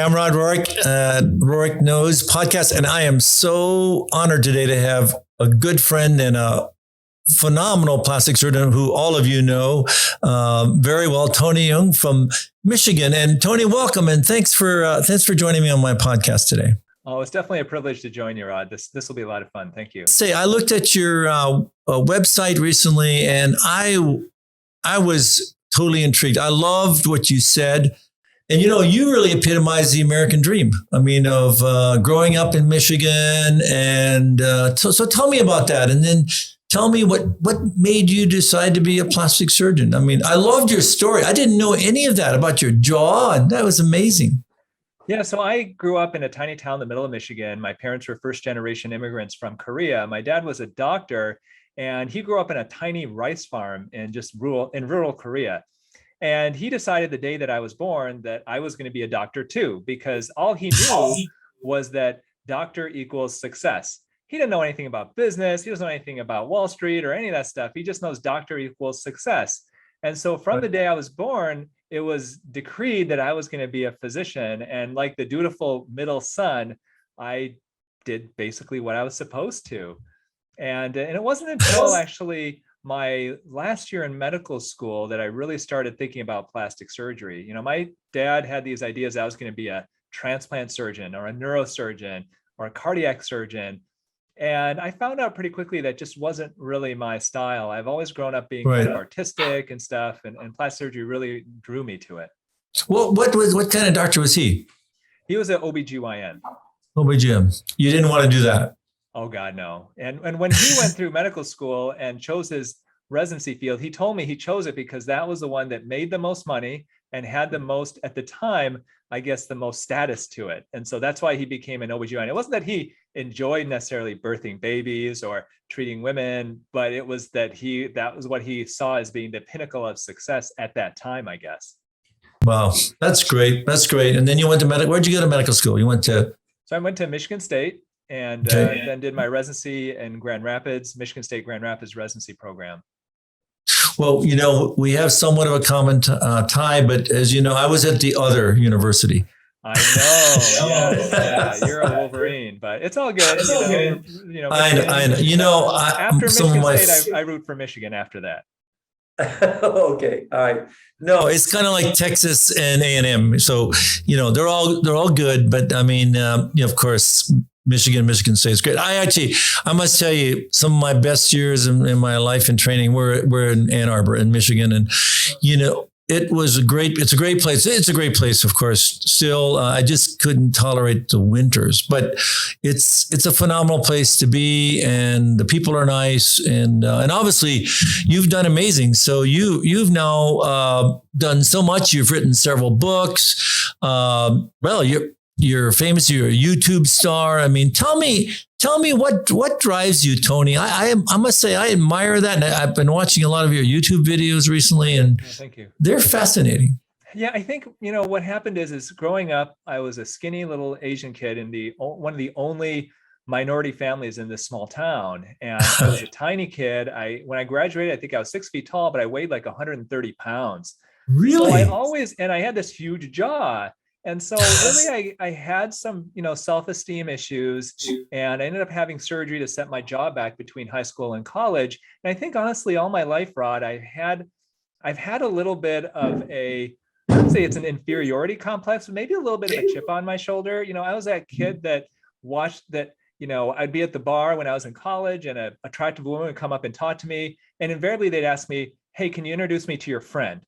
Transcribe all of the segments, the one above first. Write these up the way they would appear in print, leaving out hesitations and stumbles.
I'm Rod ROHRICH, ROHRICH KNOSE podcast, and I am so honored today to have a good friend and a phenomenal plastic surgeon who all of you know very well, Tony Youn from Michigan. And Tony, welcome, and thanks for joining me on my podcast today. Oh, it's definitely a privilege to join you, Rod. This will be a lot of fun. Thank you. I looked at your website recently, and I was totally intrigued. I loved what you said. And, you really epitomize the American dream. I mean, of growing up in Michigan. And so tell me about that. And then tell me what made you decide to be a plastic surgeon. I mean, I loved your story. I didn't know any of that about your jaw. And that was amazing. Yeah, so I grew up in a tiny town in the middle of Michigan. My parents were first-generation immigrants from Korea. My dad was a doctor, and he grew up in a tiny rice farm in rural Korea. And he decided the day that I was born that I was going to be a doctor too, because all he knew was that doctor equals success. He didn't know anything about business. He doesn't know anything about Wall Street or any of that stuff. He just knows doctor equals success. And so from the day I was born, it was decreed that I was going to be a physician. And like the dutiful middle son, I did basically what I was supposed to. And it wasn't until actually my last year in medical school that I really started thinking about plastic surgery. My dad had these ideas I was going to be a transplant surgeon or a neurosurgeon or a cardiac surgeon. And I found out pretty quickly that just wasn't really my style. I've always grown up being kind of artistic and stuff, and plastic surgery really drew me to it. Well, what kind of doctor was he? He was an OBGYN. OBGYN. You didn't want to do that? Oh, God, no. And when he went through medical school and chose his residency field, he told me he chose it because that was the one that made the most money and had the most, at the time, I guess, the most status to it. And so that's why he became an OBGYN. It wasn't that he enjoyed necessarily birthing babies or treating women, but it was that was what he saw as being the pinnacle of success at that time, I guess. Wow, that's great. That's great. And then you went to where'd you go to medical school? So I went to Michigan State. And then did my residency in Grand Rapids, Michigan State Grand Rapids residency program. Well, we have somewhat of a common tie, but as you know, I was at the other university. I know. Yeah, you're a Wolverine, but it's all good. I know. After Michigan State, I root for Michigan after that. Okay. All right. No, it's kind of like Texas and A&M. So, they're all good, but I mean, of course, Michigan State is great. I must tell you, some of my best years in my life and training were in Ann Arbor in Michigan. And, it's a great place. It's a great place, of course. Still, I just couldn't tolerate the winters, but it's a phenomenal place to be. And the people are nice. And obviously you've done amazing. So you've now done so much. You've written several books. You're famous. You're a YouTube star. I mean, tell me what drives you, Tony. I must say I admire that, and I've been watching a lot of your YouTube videos recently, and thank you. They're fascinating. Yeah, I think what happened is growing up, I was a skinny little Asian kid in one of the only minority families in this small town, and I was a tiny kid. When I graduated, I think I was 6 feet tall, but I weighed like 130 pounds. Really? So I had this huge jaw. And so really, I had some, self-esteem issues, and I ended up having surgery to set my jaw back between high school and college. And I think honestly, all my life, Rod, I've had a little bit of I would say it's an inferiority complex, but maybe a little bit of a chip on my shoulder. I was that kid that watched that, I'd be at the bar when I was in college, and an attractive woman would come up and talk to me. And invariably they'd ask me, "Hey, can you introduce me to your friend?"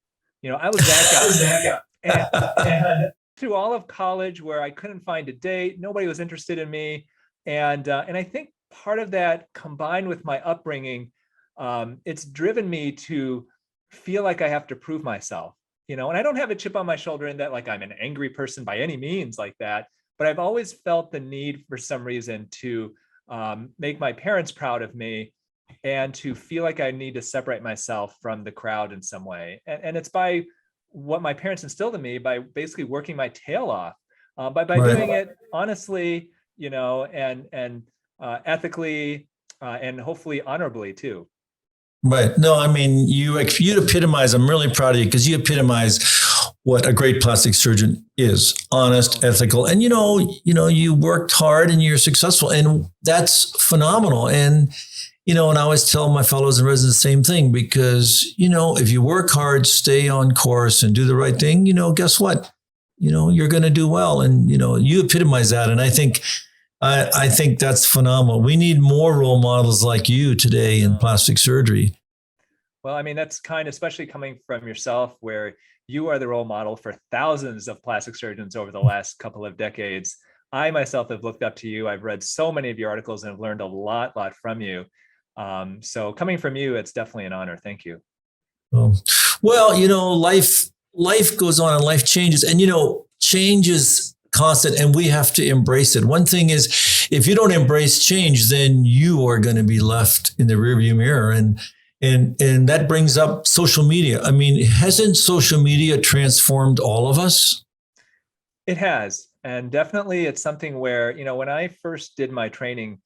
I was that guy. And through all of college, where I couldn't find a date, nobody was interested in me. And I think part of that, combined with my upbringing, it's driven me to feel like I have to prove myself, and I don't have a chip on my shoulder in that, like, I'm an angry person by any means like that, but I've always felt the need for some reason to make my parents proud of me and to feel like I need to separate myself from the crowd in some way. And it's by what my parents instilled in me, by basically working my tail off, by doing it honestly, and ethically, and hopefully honorably too. Right. No, I mean, you epitomize, I'm really proud of you because you epitomize what a great plastic surgeon is: honest, ethical, and you worked hard and you're successful, and that's phenomenal. And and I always tell my fellows and residents the same thing, because if you work hard, stay on course, and do the right thing, guess what? You're going to do well, and you epitomize that. And I think that's phenomenal. We need more role models like you today in plastic surgery. Well, I mean, that's especially coming from yourself, where you are the role model for thousands of plastic surgeons over the last couple of decades. I myself have looked up to you. I've read so many of your articles and have learned a lot from you. So coming from you, it's definitely an honor. Thank you. Well, life goes on and life changes, and change is constant, and we have to embrace it. One thing is, if you don't embrace change, then you are going to be left in the rearview mirror. And that brings up social media. I mean, hasn't social media transformed all of us? It has. And definitely it's something where, when I first did my training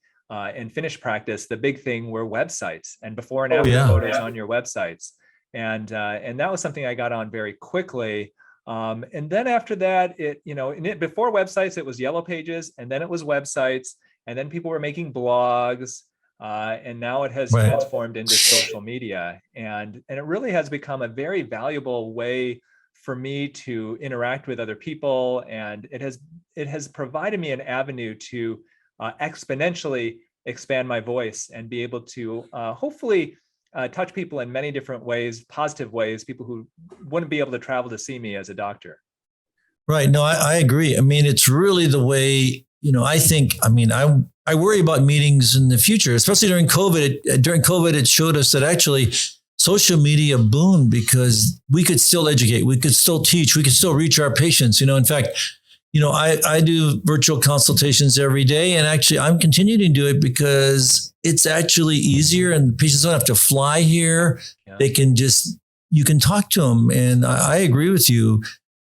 in finished practice, the big thing were websites and before and after photos on your websites. And that was something I got on very quickly. And then after that, before websites, it was Yellow Pages, and then it was websites, and then people were making blogs. And now it has transformed into social media, and it really has become a very valuable way for me to interact with other people, and it has provided me an avenue to exponentially expand my voice and be able to hopefully touch people in many different ways, positive ways, people who wouldn't be able to travel to see me as a doctor. Right. No, I agree. I mean, it's really the way, I worry about meetings in the future, especially during COVID. During COVID, it showed us that actually social media boomed because we could still educate, we could still teach, we could still reach our patients. In fact, I do virtual consultations every day, and actually I'm continuing to do it because it's actually easier, and the patients don't have to fly here. Yeah. You can talk to them. And I agree with you.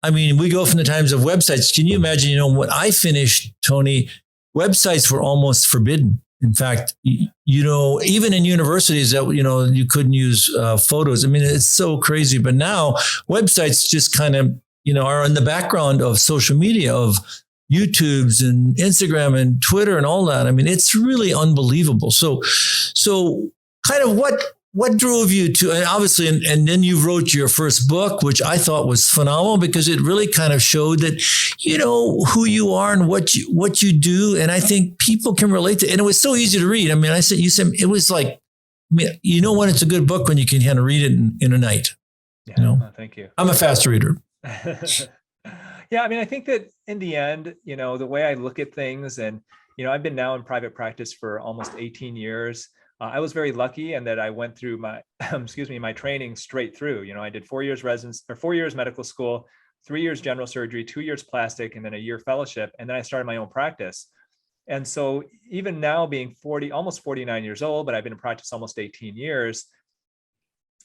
I mean, we go from the times of websites. Can you imagine, when I finished, Tony, websites were almost forbidden. In fact, even in universities that, you couldn't use photos. I mean, it's so crazy. But now websites just kind of, are in the background of social media, of YouTubes and Instagram and Twitter and all that. I mean, it's really unbelievable. So kind of what drove you to, and obviously, and then you wrote your first book, which I thought was phenomenal because it really kind of showed that, who you are and what you do. And I think people can relate to it. And it was so easy to read. I mean, you said it was like, when it's a good book, when you can kind of read it in a night. Yeah, thank you. I'm a fast reader. Yeah. I mean, I think that in the end, the way I look at things, and, I've been now in private practice for almost 18 years. I was very lucky in that I went through my, my training straight through. I did 4 years 4 years medical school, 3 years general surgery, 2 years plastic, and then a year fellowship. And then I started my own practice. And so even now being almost 49 years old, but I've been in practice almost 18 years,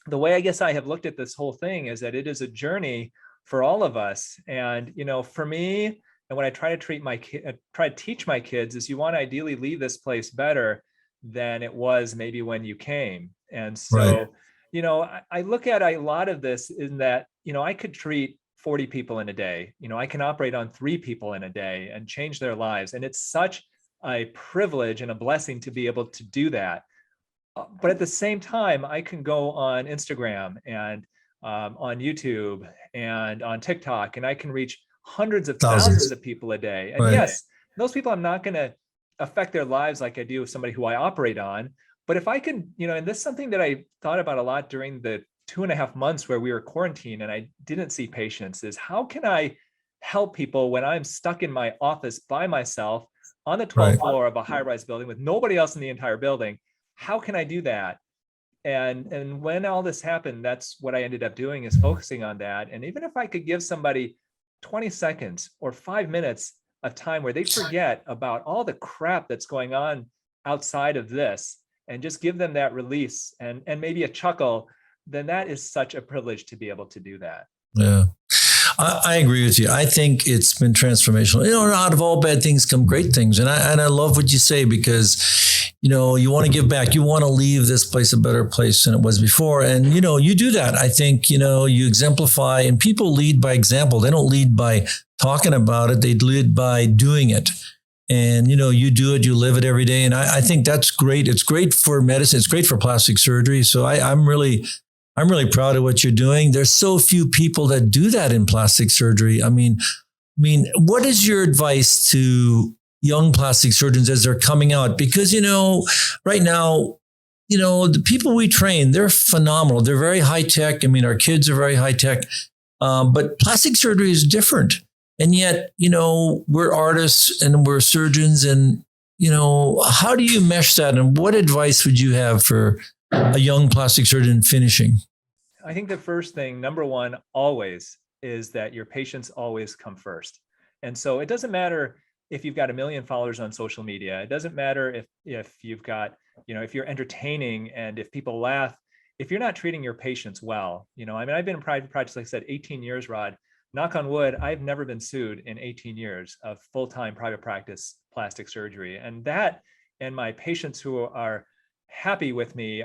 the way I guess I have looked at this whole thing is that it is a journey for all of us. And, for me, and when I try to teach my kids is you want to ideally leave this place better than it was maybe when you came. And so, I look at a lot of this in that, I could treat 40 people in a day, I can operate on 3 people in a day and change their lives. And it's such a privilege and a blessing to be able to do that. But at the same time, I can go on Instagram and on YouTube and on TikTok, and I can reach hundreds of thousands of people a day. And yes, those people, I'm not going to affect their lives like I do with somebody who I operate on. But if I can, and this is something that I thought about a lot during the 2.5 months where we were quarantined and I didn't see patients, is how can I help people when I'm stuck in my office by myself on the 12th floor of a high-rise building with nobody else in the entire building? How can I do that? And when all this happened, that's what I ended up doing, is focusing on that. And even if I could give somebody 20 seconds or 5 minutes of time where they forget about all the crap that's going on outside of this and just give them that release and maybe a chuckle, then that is such a privilege to be able to do that. Yeah. I agree with you. I think it's been transformational. Out of all bad things come great things. And I love what you say, because, you want to give back. You want to leave this place a better place than it was before. And, you do that. I think, you exemplify, and people lead by example. They don't lead by talking about it. They lead by doing it. And, you do it, you live it every day. And I think that's great. It's great for medicine. It's great for plastic surgery. So I'm really proud of what you're doing. There's so few people that do that in plastic surgery. I mean, what is your advice to young plastic surgeons as they're coming out? Because, right now, the people we train, they're phenomenal. They're very high tech. I mean, our kids are very high tech, but plastic surgery is different. And yet, we're artists and we're surgeons. And, how do you mesh that? And what advice would you have for a young plastic surgeon finishing? I think the first thing, number one, always, is that your patients always come first. And so it doesn't matter if you've got 1 million followers on social media. It doesn't matter if you've got, if you're entertaining and if people laugh, if you're not treating your patients well. I've been in private practice, like I said, 18 years, Rod. Knock on wood, I've never been sued in 18 years of full-time private practice plastic surgery. And my patients who are happy with me,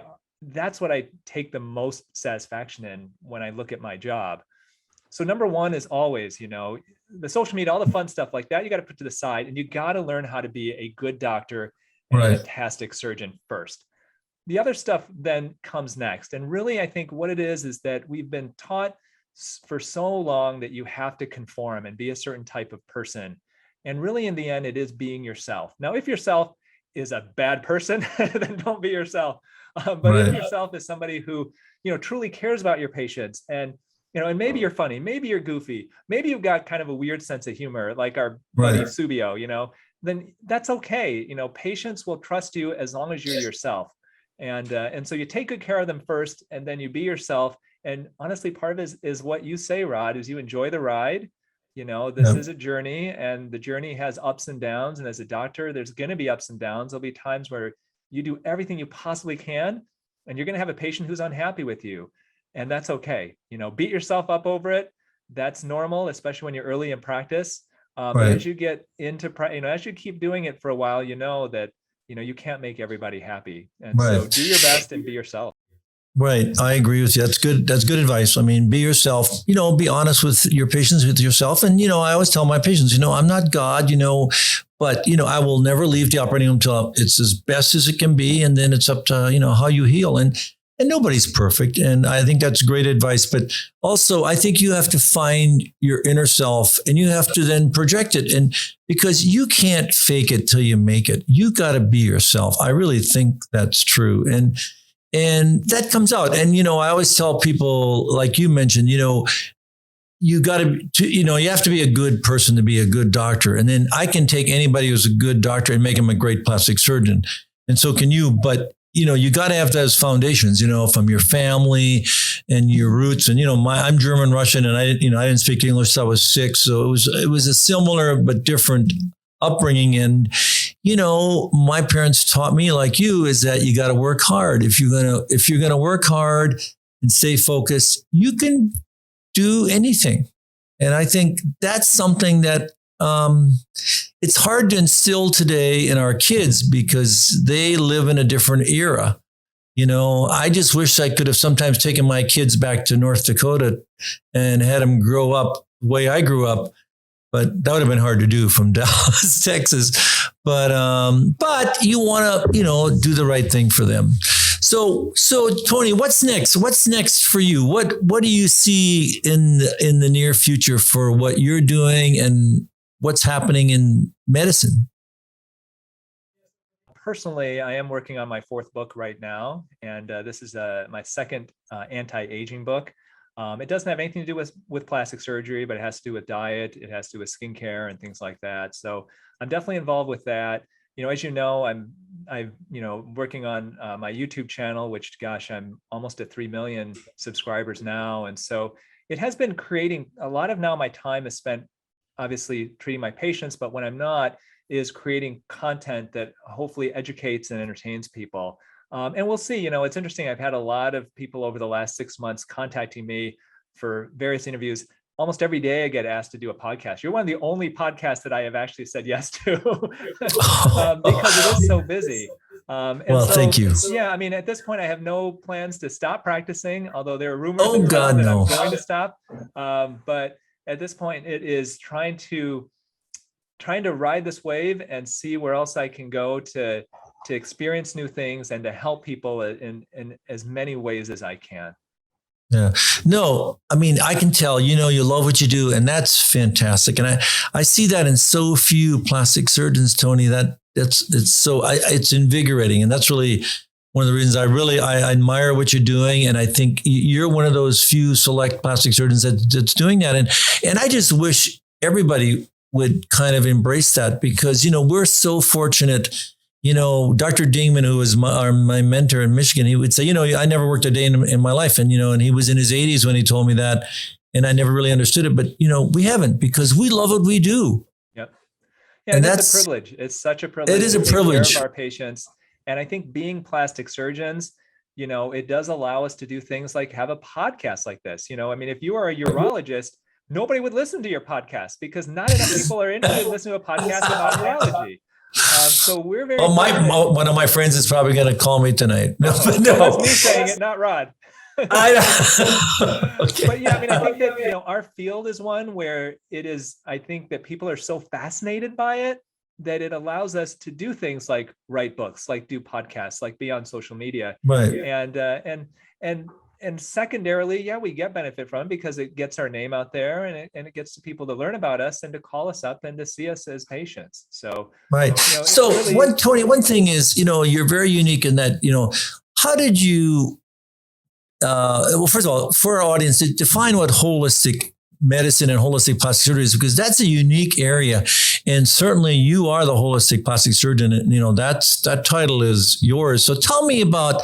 that's what I take the most satisfaction in when I look at my job. So number one is always, the social media, all the fun stuff like that, you got to put to the side, and you got to learn how to be a good doctor and a fantastic surgeon first. The other stuff then comes next. And really, I think what it is that we've been taught for so long that you have to conform and be a certain type of person. And really, in the end, it is being yourself. Now, if yourself is a bad person, then don't be yourself. But if yourself is somebody who, truly cares about your patients, and maybe you're funny, maybe you're goofy, maybe you've got kind of a weird sense of humor, like our buddy Subio, then that's okay. Patients will trust you as long as you're yourself. And so you take good care of them first, and then you be yourself. And honestly, part of it is what you say, Rod, is you enjoy the ride. This is a journey, and the journey has ups and downs. And as a doctor, there's going to be ups and downs. There'll be times where you do everything you possibly can, and you're going to have a patient who's unhappy with you. And that's okay. Beat yourself up over it. That's normal, especially when you're early in practice. But as you get into, as you keep doing it for a while, that, you can't make everybody happy. And so do your best and be yourself. Right. I agree with you. That's good. That's good advice. I mean, be yourself, be honest with your patients, with yourself. And, I always tell my patients, I'm not God, but, I will never leave the operating room until it's as best as it can be. And then it's up to, how you heal. And nobody's perfect. And I think that's great advice. But also, I think you have to find your inner self, and you have to then project it. And because you can't fake it till you make it, you got to be yourself. I really think that's true. And that comes out. And, I always tell people, like you mentioned, you got to, you have to be a good person to be a good doctor. And then I can take anybody who's a good doctor and make him a great plastic surgeon. And so can you. But, you got to have those foundations, from your family and your roots. And, I'm German Russian, and I didn't speak English till I was 6. So it was a similar but different upbringing. And, my parents taught me, like you, is that you got to work hard. If you're going to work hard and stay focused, you can do anything. And I think that's something that it's hard to instill today in our kids, because they live in a different era. I just wish I could have sometimes taken my kids back to North Dakota and had them grow up the way I grew up. But that would have been hard to do from Dallas, Texas. But you want to, do the right thing for them. So Tony, what's next? What's next for you? What do you see in the near future for what you're doing and what's happening in medicine? Personally, I am working on my 4th book right now, and this is my second anti-aging book. It doesn't have anything to do with plastic surgery, but it has to do with diet. It has to do with skincare and things like that. So I'm definitely involved with that. As I'm working on my YouTube channel, which, gosh, I'm almost at 3 million subscribers now. And so it has been creating a lot of, now my time is spent obviously treating my patients, but when I'm not, is creating content that hopefully educates and entertains people. And we'll see, it's interesting. I've had a lot of people over the last 6 months contacting me for various interviews. Almost every day I get asked to do a podcast. You're one of the only podcasts that I have actually said yes to because it is so busy. Well, thank you. Yeah, I mean, at this point, I have no plans to stop practicing, although there are rumors Oh, God, that I'm no. going to stop. But at this point, it is trying to ride this wave and see where else I can go to experience new things and to help people in as many ways as I can. Yeah. No, I mean, I can tell, you love what you do, and that's fantastic. And I see that in so few plastic surgeons, Tony, it's invigorating. And that's really one of the reasons I admire what you're doing. And I think you're one of those few select plastic surgeons that's doing that. And I just wish everybody would kind of embrace that, because, we're so fortunate. Dr. Dingman, who was my mentor in Michigan, he would say, I never worked a day in my life. And, and he was in his 80s when he told me that. And I never really understood it. But, we haven't, because we love what we do. Yep. Yeah, and that's a privilege. It's such a privilege. It is a privilege. To take care of our patients. And I think being plastic surgeons, it does allow us to do things like have a podcast like this. I mean, if you are a urologist, nobody would listen to your podcast because not enough people are interested in listening to a podcast about urology. So we're very. One of my friends is probably going to call me tonight. No, that's me saying it, not Rod. Okay. But yeah, I mean, I think that our field is one where it is. I think that people are so fascinated by it that it allows us to do things like write books, like do podcasts, like be on social media, right? And secondarily, yeah, we get benefit from it because it gets our name out there, and it gets to people to learn about us and to call us up and to see us as patients. So, right. So really, one thing is, you're very unique in that, how did you, well, first of all, for our audience, define what holistic medicine and holistic plastic surgery is, because that's a unique area. And certainly you are the holistic plastic surgeon. And, that title is yours. So tell me about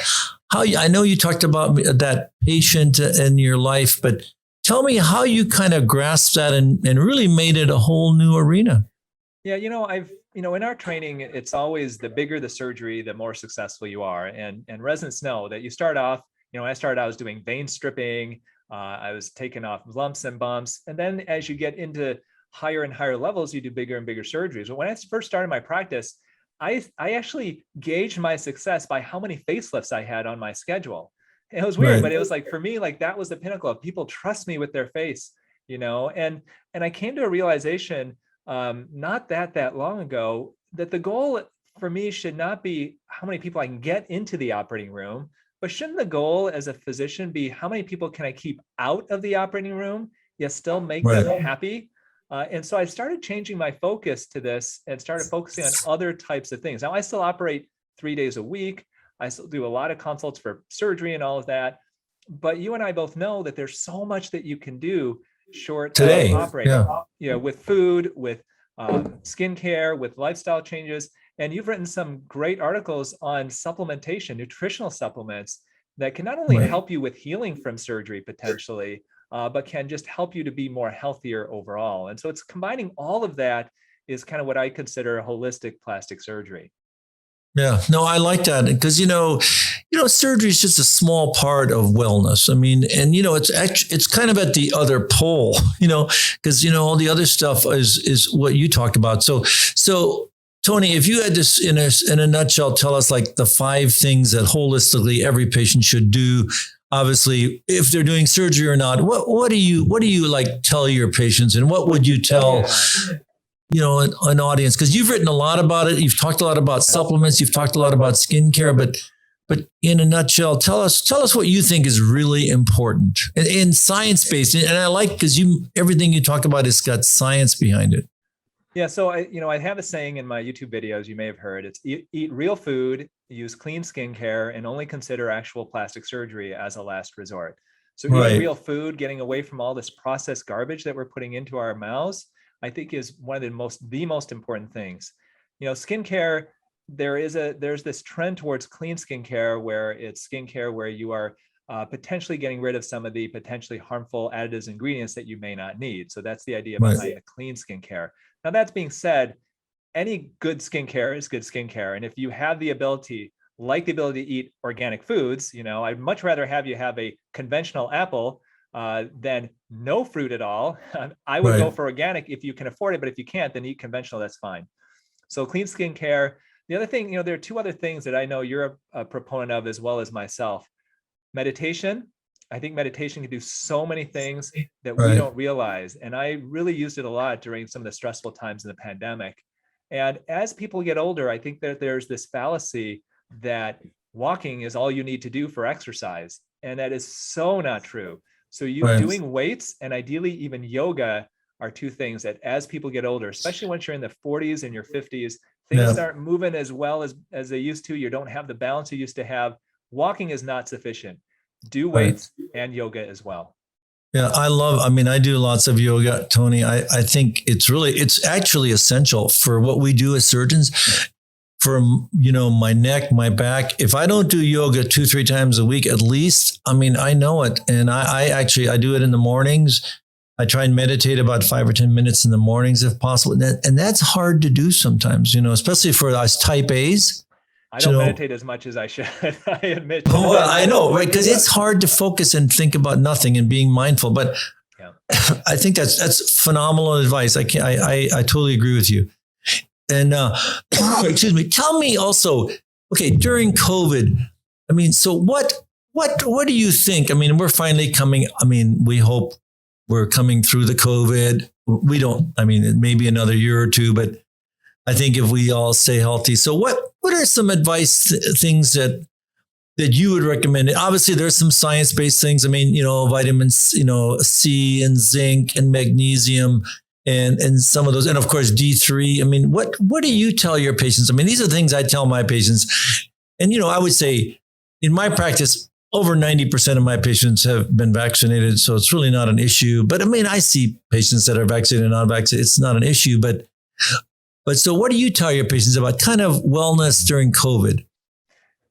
I know you talked about that patient in your life, but tell me how you kind of grasped that and really made it a whole new arena. Yeah, in our training, it's always the bigger the surgery, the more successful you are. And residents know that you start off, when I started, I was doing vein stripping. I was taking off lumps and bumps. And then as you get into higher and higher levels, you do bigger and bigger surgeries. But when I first started my practice, I actually gauged my success by how many facelifts I had on my schedule. It was weird, but it was like, for me, like that was the pinnacle of people trust me with their face, and I came to a realization not that long ago that the goal for me should not be how many people I can get into the operating room, but shouldn't the goal as a physician be how many people can I keep out of the operating room yet still make them happy? And so I started changing my focus to this and started focusing on other types of things. Now, I still operate 3 days a week. I still do a lot of consults for surgery and all of that. But you and I both know that there's so much that you can do short today, of operating, with food, with skincare, with lifestyle changes. And you've written some great articles on supplementation, nutritional supplements that can not only help you with healing from surgery potentially, but can just help you to be more healthier overall. And so it's combining all of that is kind of what I consider holistic plastic surgery. Yeah, no, I like that because, surgery is just a small part of wellness. I mean, and, it's kind of at the other pole, because, all the other stuff is what you talked about. So Tony, if you had to, in a nutshell, tell us like the 5 things that holistically every patient should do. Obviously, if they're doing surgery or not, what do you like tell your patients, and what would you tell, an audience? Because you've written a lot about it. You've talked a lot about supplements. You've talked a lot about skincare, but in a nutshell, tell us what you think is really important and science-based. And I like, because everything you talk about has got science behind it. Yeah. So I have a saying in my YouTube videos, you may have heard, it's eat real food, use clean skincare, and only consider actual plastic surgery as a last resort. So eating real food, getting away from all this processed garbage that we're putting into our mouths, I think is one of the most important things. Skincare, there's this trend towards clean skincare where it's skincare where you are potentially getting rid of some of the potentially harmful additives, ingredients that you may not need. So that's the idea behind the clean skincare. Now, that's being said, any good skincare is good skincare. And if you have the ability to eat organic foods, I'd much rather have you have a conventional apple than no fruit at all. I would go for organic if you can afford it, but if you can't, then eat conventional, that's fine. So clean skincare. The other thing, there are two other things that I know you're a proponent of as well as myself. Meditation. I think meditation can do so many things that we Right. don't realize. And I really used it a lot during some of the stressful times in the pandemic. And as people get older, I think that there's this fallacy that walking is all you need to do for exercise. And that is so not true. So you Right. doing weights and ideally even yoga are two things that as people get older, especially once you're in the 40s and your 50s, things Yeah. aren't moving as well as they used to. You don't have the balance you used to have. Walking is not sufficient. Do Right. weights and yoga as well. Yeah, I mean, I do lots of yoga, Tony. I think it's actually essential for what we do as surgeons. For, my neck, my back, if I don't do yoga 2-3 times a week at least, I mean, I know it. And I do it in the mornings. I try and meditate about 5 or 10 minutes in the mornings if possible. And that's hard to do sometimes, especially for us type A's. I don't meditate as much as I should. I admit. Oh, well, I know, right? Because it's hard to focus and think about nothing and being mindful. But yeah. I think that's phenomenal advice. I totally agree with you. And excuse me. Tell me also, okay, during COVID, I mean, so what do you think? I mean, we're finally coming. I mean, we hope we're coming through the COVID. We don't. I mean, it may be another year or two, but I think if we all stay healthy. So what are some advice things that you would recommend? Obviously, there's some science-based things. I mean, vitamins, C and zinc and magnesium and some of those, and of course D3. I mean, what do you tell your patients? I mean, these are things I tell my patients. And I would say in my practice, over 90% of my patients have been vaccinated, so it's really not an issue. But I mean, I see patients that are vaccinated and non-vaccinated. It's not an issue, but so what do you tell your patients about kind of wellness during COVID?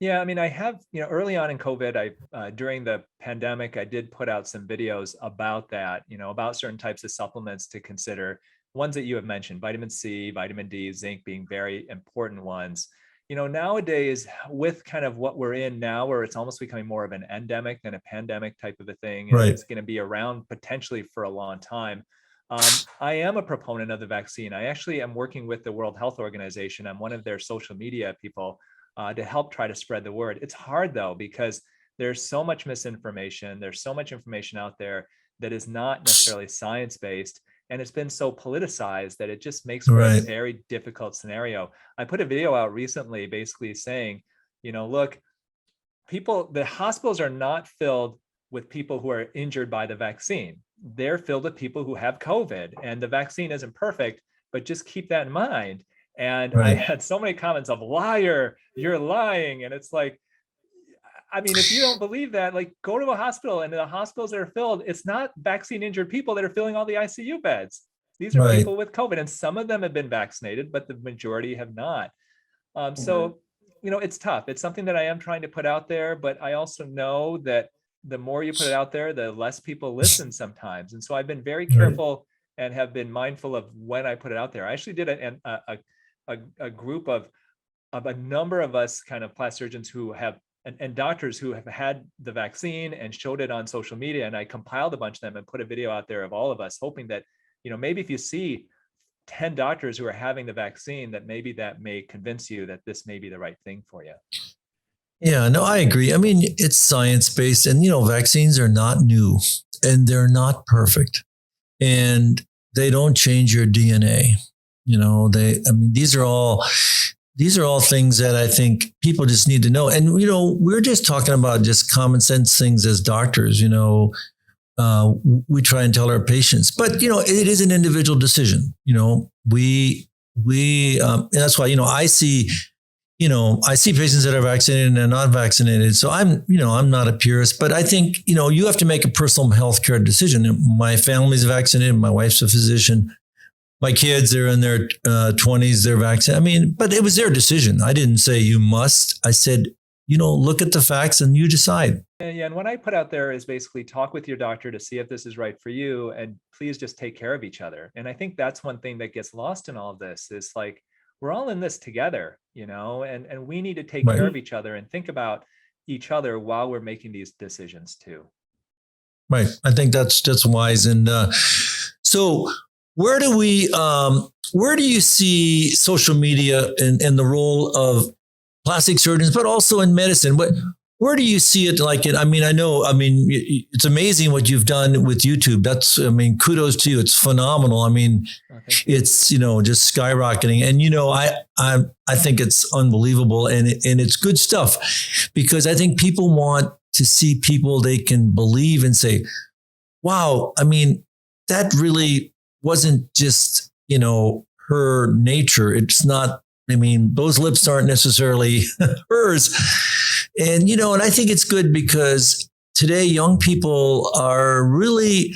Yeah, I mean, I have, early on in COVID, during the pandemic, I did put out some videos about that, about certain types of supplements to consider. Ones that you have mentioned, vitamin C, vitamin D, zinc being very important ones. Nowadays, with kind of what we're in now, where it's almost becoming more of an endemic than a pandemic type of a thing, and right. It's going to be around potentially for a long time. I am a proponent of the vaccine. I actually am working with the World Health Organization. I'm one of their social media people to help try to spread the word. It's hard though, because there's so much misinformation. There's so much information out there that is not necessarily science-based. And it's been so politicized that it just makes for a very difficult scenario. I put a video out recently basically saying, look, the hospitals are not filled with people who are injured by the vaccine. They're filled with people who have COVID, and the vaccine isn't perfect, but just keep that in mind. And I had so many comments of liar, you're lying. And it's like, I mean, if you don't believe that, like, go to a hospital, and the hospitals that are filled, it's not vaccine injured people that are filling all the ICU beds. These are people with COVID, and some of them have been vaccinated, but the majority have not. So, it's tough. It's something that I am trying to put out there, but I also know that the more you put it out there, the less people listen sometimes. And so I've been very careful and have been mindful of when I put it out there. I actually did a group of a number of us kind of plastic surgeons who have and doctors who have had the vaccine and showed it on social media. And I compiled a bunch of them and put a video out there of all of us, hoping that, maybe if you see 10 doctors who are having the vaccine, that maybe that may convince you that this may be the right thing for you. Yeah, no, I agree. I mean, it's science-based, and, vaccines are not new, and they're not perfect, and they don't change your DNA. These are all things that I think people just need to know. And, we're just talking about just common sense things as doctors. We try and tell our patients, but, it is an individual decision. And that's why, I see patients that are vaccinated and they're not vaccinated. So I'm not a purist, but I think, you have to make a personal healthcare decision. My family's vaccinated. My wife's a physician. My kids, they're in their 20s, they're vaccinated. I mean, but it was their decision. I didn't say you must. I said, look at the facts and you decide. Yeah, and what I put out there is basically talk with your doctor to see if this is right for you, and please just take care of each other. And I think that's one thing that gets lost in all of this is like, we're all in this together, and we need to take care of each other and think about each other while we're making these decisions too. Right. I think that's wise. And so where do we, where do you see social media and the role of plastic surgeons, but also in medicine? Where do you see it? Like, I mean, it's amazing what you've done with YouTube. Kudos to you. It's phenomenal. I mean, it's, just skyrocketing. And, I think it's unbelievable and it's good stuff because I think people want to see people they can believe and say, wow, I mean, that really wasn't just, her nature. It's not, those lips aren't necessarily hers. And, and I think it's good because today young people are really,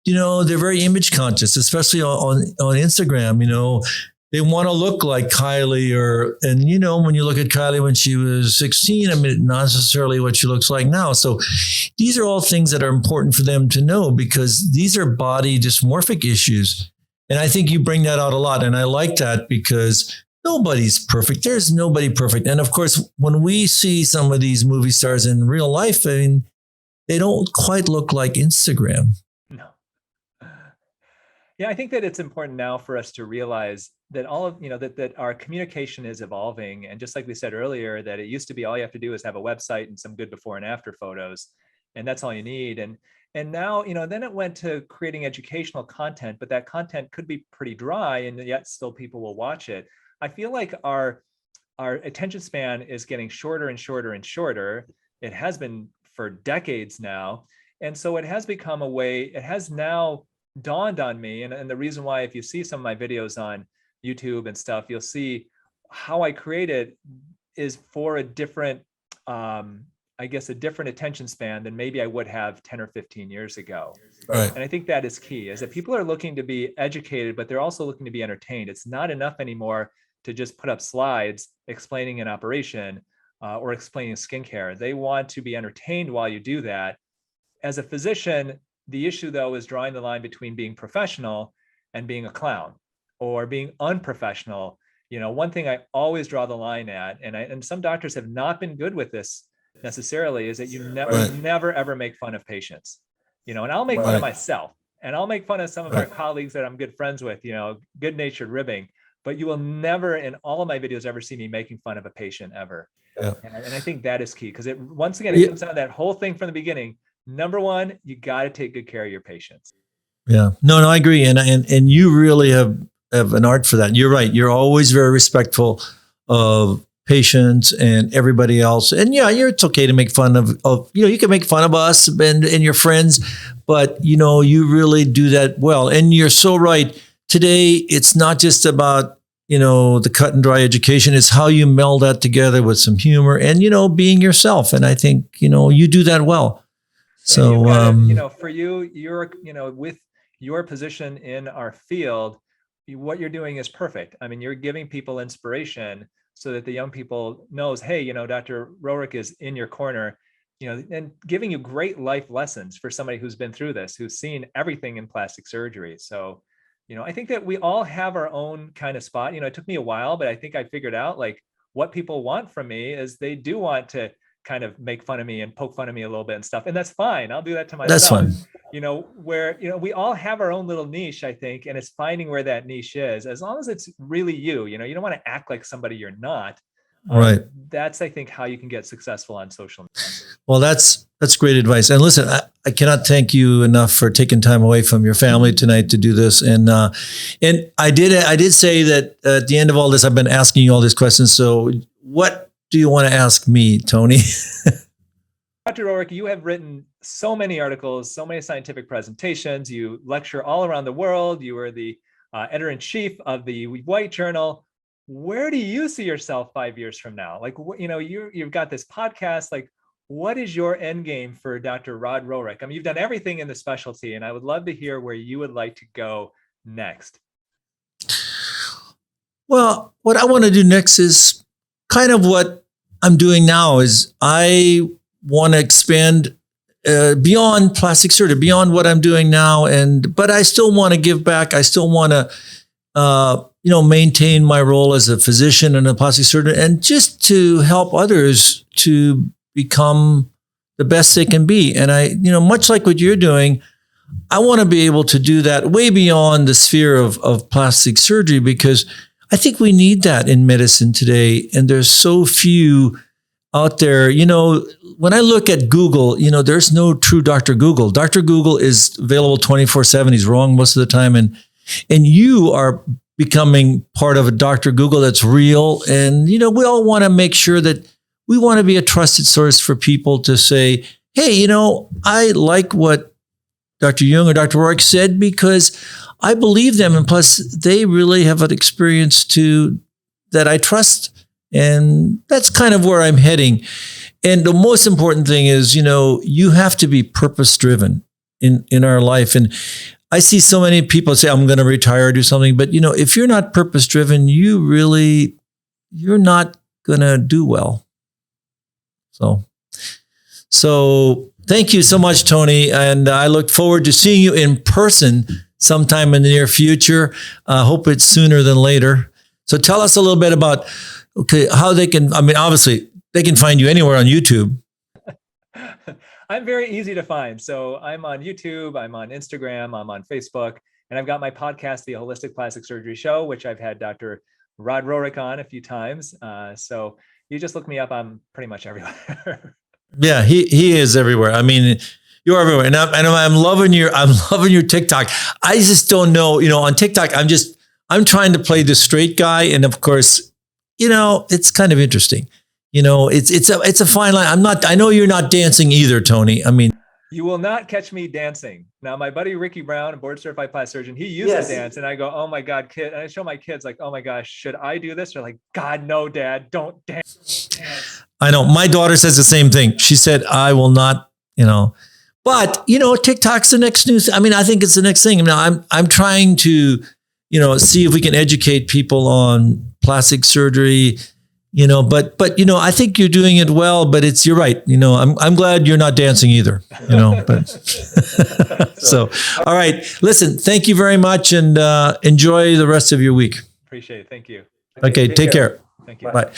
they're very image conscious, especially on Instagram. They want to look like Kylie when you look at Kylie when she was 16, not necessarily what she looks like now. So these are all things that are important for them to know because these are body dysmorphic issues. And I think you bring that out a lot. And I like that because nobody's perfect. There's nobody perfect. And of course, when we see some of these movie stars in real life, they don't quite look like Instagram. No. Yeah, I think that it's important now for us to realize that that our communication is evolving. And just like we said earlier, that it used to be all you have to do is have a website and some good before and after photos. And that's all you need. And now, then it went to creating educational content, but that content could be pretty dry and yet still people will watch it. I feel like our attention span is getting shorter and shorter and shorter. It has been for decades now. And so it has become it has now dawned on me. And the reason why, if you see some of my videos on YouTube and stuff, you'll see how I create it is for a different, a different attention span than maybe I would have 10 or 15 years ago. Right. And I think that is key, is that people are looking to be educated, but they're also looking to be entertained. It's not enough anymore to just put up slides explaining an operation or explaining skincare. They want to be entertained while you do that. As a physician, the issue though is drawing the line between being professional and being a clown or being unprofessional. One thing I always draw the line at, and some doctors have not been good with this necessarily, is that you never ever make fun of patients. And I'll make fun of myself, and I'll make fun of some of our colleagues that I'm good friends with, good-natured ribbing, but you will never in all of my videos ever see me making fun of a patient ever. Yeah. And I think that is key because it comes down to that whole thing from the beginning. Number one, you got to take good care of your patients. Yeah, no, I agree. And you really have an art for that. You're right. You're always very respectful of patients and everybody else. And it's okay to make fun of you can make fun of us and your friends, but you really do that well. And you're so right. Today, it's not just about, the cut and dry education. It's how you meld that together with some humor and, being yourself. And I think, you do that well. So, for you're, with your position in our field, what you're doing is perfect. You're giving people inspiration so that the young people knows, hey, Dr. ROHRICH is in your corner, and giving you great life lessons for somebody who's been through this, who's seen everything in plastic surgery. So, I think that we all have our own kind of spot. It took me a while, but I think I figured out like what people want from me is they do want to kind of make fun of me and poke fun of me a little bit and stuff. And that's fine. I'll do that to myself. That's fine. Where, we all have our own little niche, I think, and it's finding where that niche is, as long as it's really you, you don't want to act like somebody you're not. Right. That's, I think, how you can get successful on social media. Well, that's great advice. And listen, I cannot thank you enough for taking time away from your family tonight to do this. And I did say that at the end of all this, I've been asking you all these questions. So what do you want to ask me, Tony? Dr. ROHRICH, you have written so many articles, so many scientific presentations. You lecture all around the world. You are the editor-in-chief of the White Journal. Where do you see yourself 5 years from now? Like, you've got this podcast. Like, what is your end game for Dr. Rod ROHRICH? You've done everything in the specialty, and I would love to hear where you would like to go next. Well, what I want to do next is kind of what I'm doing now. Is I want to expand beyond plastic surgery, beyond what I'm doing now, but I still want to give back. I still want to maintain my role as a physician and a plastic surgeon, and just to help others to become the best they can be. And I, much like what you're doing, I want to be able to do that way beyond the sphere of plastic surgery, because I think we need that in medicine today. And there's so few out there. You know, when I look at Google, you know, there's no true Dr. Google. Dr. Google is available 24/7. He's wrong most of the time. And you are becoming part of a Dr. Google that's real. And, you know, we all want to make sure that we want to be a trusted source for people to say, hey, you know, I like what Dr. Youn or Dr. ROHRICH said because I believe them. And plus, they really have an experience too that I trust. And that's kind of where I'm heading. And the most important thing is, you know, you have to be purpose driven in our life. And I see so many people say, I'm going to retire or do something. But, you know, if you're not purpose driven, you're not going to do well. So thank you so much, Tony. And I look forward to seeing you in person sometime in the near future. I hope it's sooner than later. So tell us a little bit about, how they can, I mean, obviously they can find you anywhere on YouTube. I'm very easy to find. So I'm on YouTube, I'm on Instagram, I'm on Facebook, and I've got my podcast, The Holistic Plastic Surgery Show, which I've had Dr. ROHRICH on a few times. So you just look me up. I'm pretty much everywhere. Yeah, he is everywhere. I mean, you're everywhere. And I'm loving your TikTok. I just don't know, you know, on TikTok, I'm trying to play the straight guy. And of course, you know, it's kind of interesting. You know, it's a fine line. I know you're not dancing either, Tony. I mean, you will not catch me dancing. Now, my buddy Ricky Brown, a board certified plastic surgeon, he used to dance, and I go, "Oh my God, kid!" And I show my kids like, "Oh my gosh, should I do this?" They're like, "God, no, Dad, don't dance." I know my daughter says the same thing. She said, "I will not," you know. But you know, TikTok's the next new. I mean, I think it's the next thing. Now, I'm trying to, you know, see if we can educate people on plastic surgery. You know, but you know, I think you're doing it well. But you're right. You know, I'm glad you're not dancing either. You know, but so all right. Listen, thank you very much, and enjoy the rest of your week. Appreciate it. Thank you. Okay, take care. Thank you. Bye.